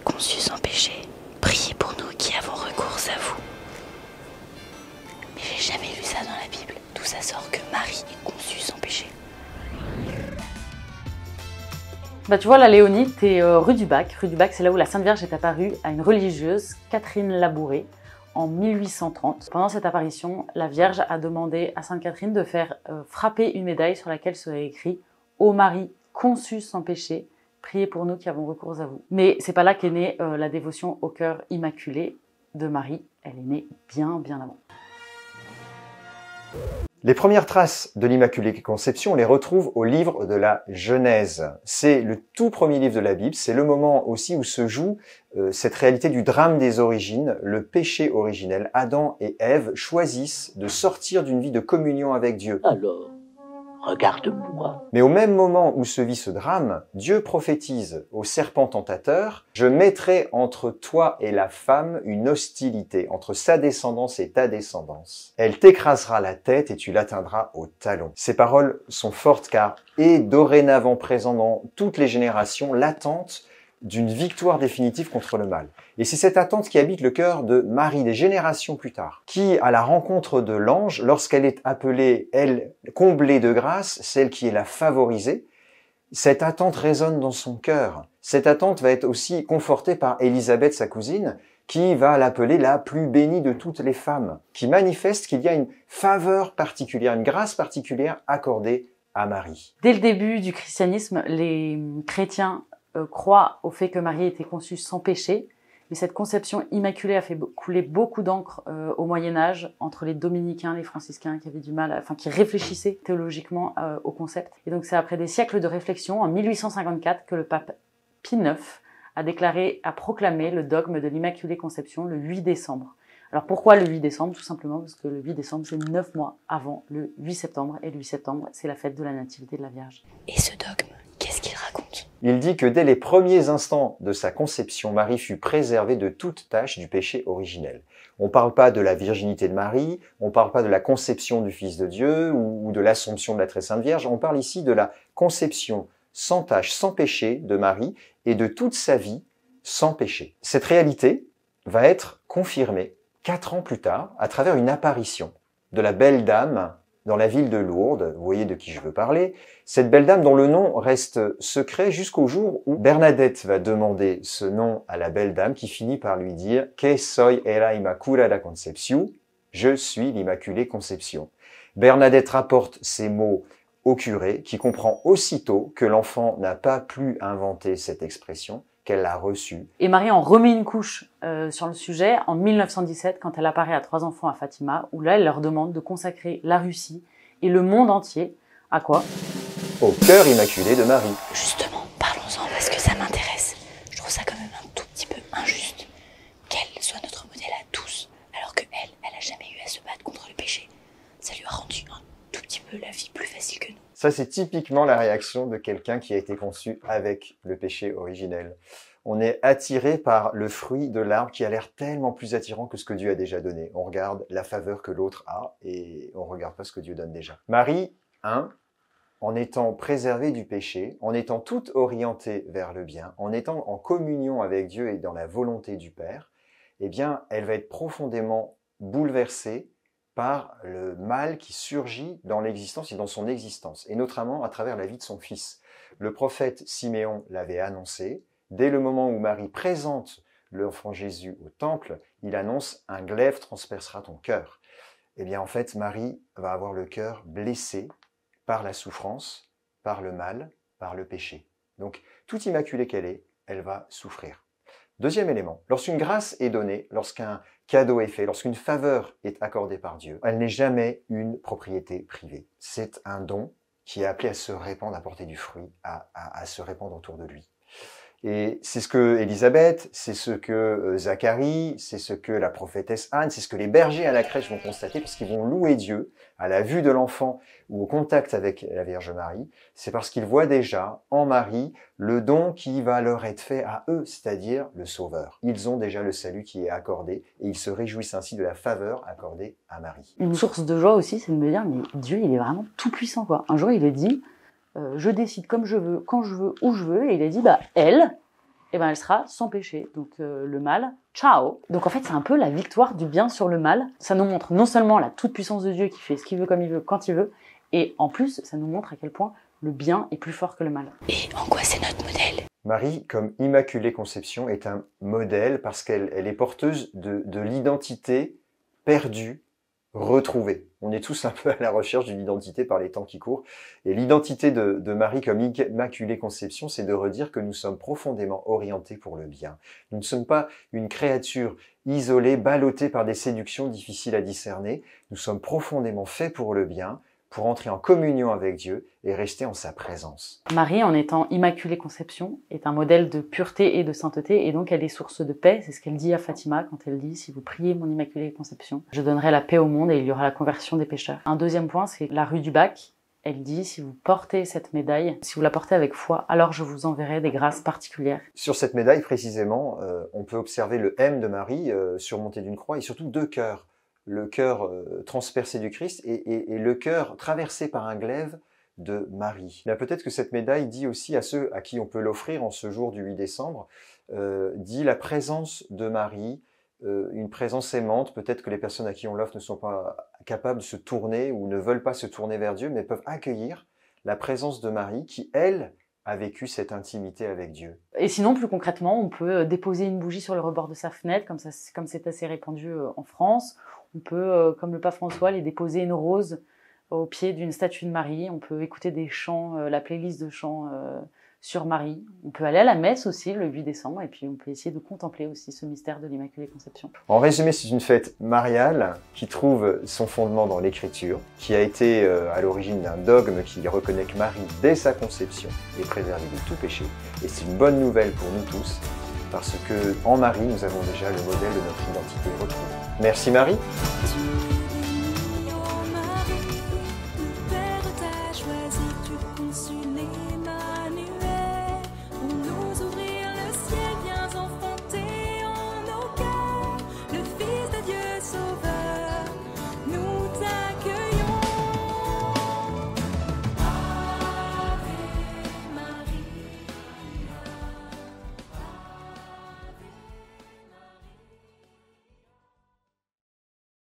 conçue sans péché, priez pour nous qui avons recours à vous. Mais j'ai jamais lu ça dans la Bible. D'où ça sort que Marie est conçue sans péché? Bah tu vois, la Léonie, t'es rue du Bac. Rue du Bac, c'est là où la Sainte Vierge est apparue à une religieuse, Catherine Labouré, en 1830. Pendant cette apparition, la Vierge a demandé à Sainte Catherine de faire frapper une médaille sur laquelle serait écrit « Ô Marie, conçue sans péché, priez pour nous qui avons recours à vous ». Mais c'est pas là qu'est née la dévotion au cœur immaculé de Marie. Elle est née bien avant. Les premières traces de l'Immaculée Conception, on les retrouve au livre de la Genèse. C'est le tout premier livre de la Bible, c'est le moment aussi où se joue cette réalité du drame des origines, le péché originel. Adam et Ève choisissent de sortir d'une vie de communion avec Dieu. Alors, regarde-moi. Mais au même moment où se vit ce drame, Dieu prophétise au serpent tentateur « Je mettrai entre toi et la femme une hostilité, entre sa descendance et ta descendance. Elle t'écrasera la tête et tu l'atteindras au talon. » Ces paroles sont fortes car est dorénavant présent dans toutes les générations l'attente d'une victoire définitive contre le mal. Et c'est cette attente qui habite le cœur de Marie des générations plus tard, qui, à la rencontre de l'ange, lorsqu'elle est appelée, elle, comblée de grâce, celle qui est la favorisée, cette attente résonne dans son cœur. Cette attente va être aussi confortée par Élisabeth, sa cousine, qui va l'appeler la plus bénie de toutes les femmes, qui manifeste qu'il y a une faveur particulière, une grâce particulière accordée à Marie. Dès le début du christianisme, les chrétiens croient au fait que Marie était conçue sans péché, mais cette conception immaculée a fait couler beaucoup d'encre au Moyen-Âge entre les dominicains, les franciscains qui avaient du mal, qui réfléchissaient théologiquement au concept. Et donc c'est après des siècles de réflexion, en 1854, que le pape Pie IX a proclamé le dogme de l'Immaculée Conception le 8 décembre. Alors pourquoi le 8 décembre? Tout simplement parce que le 8 décembre, c'est 9 mois avant le 8 septembre, et le 8 septembre, c'est la fête de la Nativité de la Vierge. Et ce dogme, qu'est-ce qu'il raconte? Il dit que dès les premiers instants de sa conception, Marie fut préservée de toute tache du péché originel. On ne parle pas de la virginité de Marie, on ne parle pas de la conception du Fils de Dieu ou de l'Assomption de la Très Sainte Vierge, on parle ici de la conception sans tache, sans péché de Marie et de toute sa vie sans péché. Cette réalité va être confirmée 4 ans plus tard à travers une apparition de la belle dame dans la ville de Lourdes, vous voyez de qui je veux parler, cette belle dame dont le nom reste secret jusqu'au jour où Bernadette va demander ce nom à la belle dame qui finit par lui dire « Que soy la Immaculada Concepción » « Je suis l'Immaculée Conception ». Bernadette rapporte ces mots au curé qui comprend aussitôt que l'enfant n'a pas pu inventer cette expression, qu'elle l'a reçue. Et Marie en remet une couche sur le sujet en 1917 quand elle apparaît à 3 enfants à Fatima, où là elle leur demande de consacrer la Russie et le monde entier à quoi? Au cœur immaculé de Marie. Justement, parlons-en parce que ça m'intéresse. Je trouve ça quand même un tout petit peu injuste qu'elle soit notre modèle à tous, alors que elle a jamais eu à se battre contre le péché. Ça lui a rendu un tout petit peu la vie plus facile que nous. Ça, c'est typiquement la réaction de quelqu'un qui a été conçu avec le péché originel. On est attiré par le fruit de l'arbre qui a l'air tellement plus attirant que ce que Dieu a déjà donné. On regarde la faveur que l'autre a et on ne regarde pas ce que Dieu donne déjà. Marie, en étant préservée du péché, en étant toute orientée vers le bien, en étant en communion avec Dieu et dans la volonté du Père, eh bien, elle va être profondément bouleversée par le mal qui surgit dans l'existence et dans son existence, et notamment à travers la vie de son fils. Le prophète Siméon l'avait annoncé, dès le moment où Marie présente l'enfant Jésus au temple, il annonce « un glaive transpercera ton cœur ». Eh bien en fait, Marie va avoir le cœur blessé par la souffrance, par le mal, par le péché. Donc, toute immaculée qu'elle est, elle va souffrir. Deuxième élément, lorsqu'une grâce est donnée, lorsqu'un cadeau est fait, lorsqu'une faveur est accordée par Dieu, elle n'est jamais une propriété privée. C'est un don qui est appelé à se répandre, à porter du fruit, à se répandre autour de lui. Et c'est ce que Élisabeth, c'est ce que Zacharie, c'est ce que la prophétesse Anne, c'est ce que les bergers à la crèche vont constater parce qu'ils vont louer Dieu à la vue de l'enfant ou au contact avec la Vierge Marie. C'est parce qu'ils voient déjà en Marie le don qui va leur être fait à eux, c'est-à-dire le Sauveur. Ils ont déjà le salut qui est accordé et ils se réjouissent ainsi de la faveur accordée à Marie. Une source de joie aussi, c'est de me dire, mais Dieu, il est vraiment tout puissant, quoi. Un jour, il a dit, je décide comme je veux, quand je veux, où je veux, et il a dit, bah, elle et ben elle sera sans péché. Donc le mal, ciao. Donc en fait, c'est un peu la victoire du bien sur le mal. Ça nous montre non seulement la toute-puissance de Dieu qui fait ce qu'il veut, comme il veut, quand il veut, et en plus, ça nous montre à quel point le bien est plus fort que le mal. Et en quoi c'est notre modèle? Marie, comme Immaculée Conception, est un modèle parce qu'elle est porteuse de l'identité perdue, retrouvée. On est tous un peu à la recherche d'une identité par les temps qui courent. Et l'identité de Marie comme Immaculée Conception, c'est de redire que nous sommes profondément orientés pour le bien. Nous ne sommes pas une créature isolée, ballottée par des séductions difficiles à discerner. Nous sommes profondément faits pour le bien, pour entrer en communion avec Dieu et rester en sa présence. Marie, en étant Immaculée Conception, est un modèle de pureté et de sainteté, et donc elle est source de paix. C'est ce qu'elle dit à Fatima quand elle dit « Si vous priez mon Immaculée Conception, je donnerai la paix au monde et il y aura la conversion des pécheurs ». Un deuxième point, c'est la rue du Bac. Elle dit « Si vous portez cette médaille, si vous la portez avec foi, alors je vous enverrai des grâces particulières ». Sur cette médaille, précisément, on peut observer le M de Marie surmonté d'une croix et surtout deux cœurs. Le cœur transpercé du Christ et le cœur traversé par un glaive de Marie. Peut-être que cette médaille dit aussi à ceux à qui on peut l'offrir en ce jour du 8 décembre, dit la présence de Marie, une présence aimante. Peut-être que les personnes à qui on l'offre ne sont pas capables de se tourner ou ne veulent pas se tourner vers Dieu, mais peuvent accueillir la présence de Marie qui, elle, a vécu cette intimité avec Dieu. Et sinon, plus concrètement, on peut déposer une bougie sur le rebord de sa fenêtre, comme c'est assez répandu en France. On peut, comme le pape François, les déposer une rose au pied d'une statue de Marie. On peut écouter des chants, la playlist de chants sur Marie. On peut aller à la messe aussi le 8 décembre et puis on peut essayer de contempler aussi ce mystère de l'Immaculée Conception. En résumé, c'est une fête mariale qui trouve son fondement dans l'Écriture, qui a été à l'origine d'un dogme qui reconnaît que Marie, dès sa conception, est préservée de tout péché. Et c'est une bonne nouvelle pour nous tous, parce que en Marie, nous avons déjà le modèle de notre identité retrouvée. Merci Marie.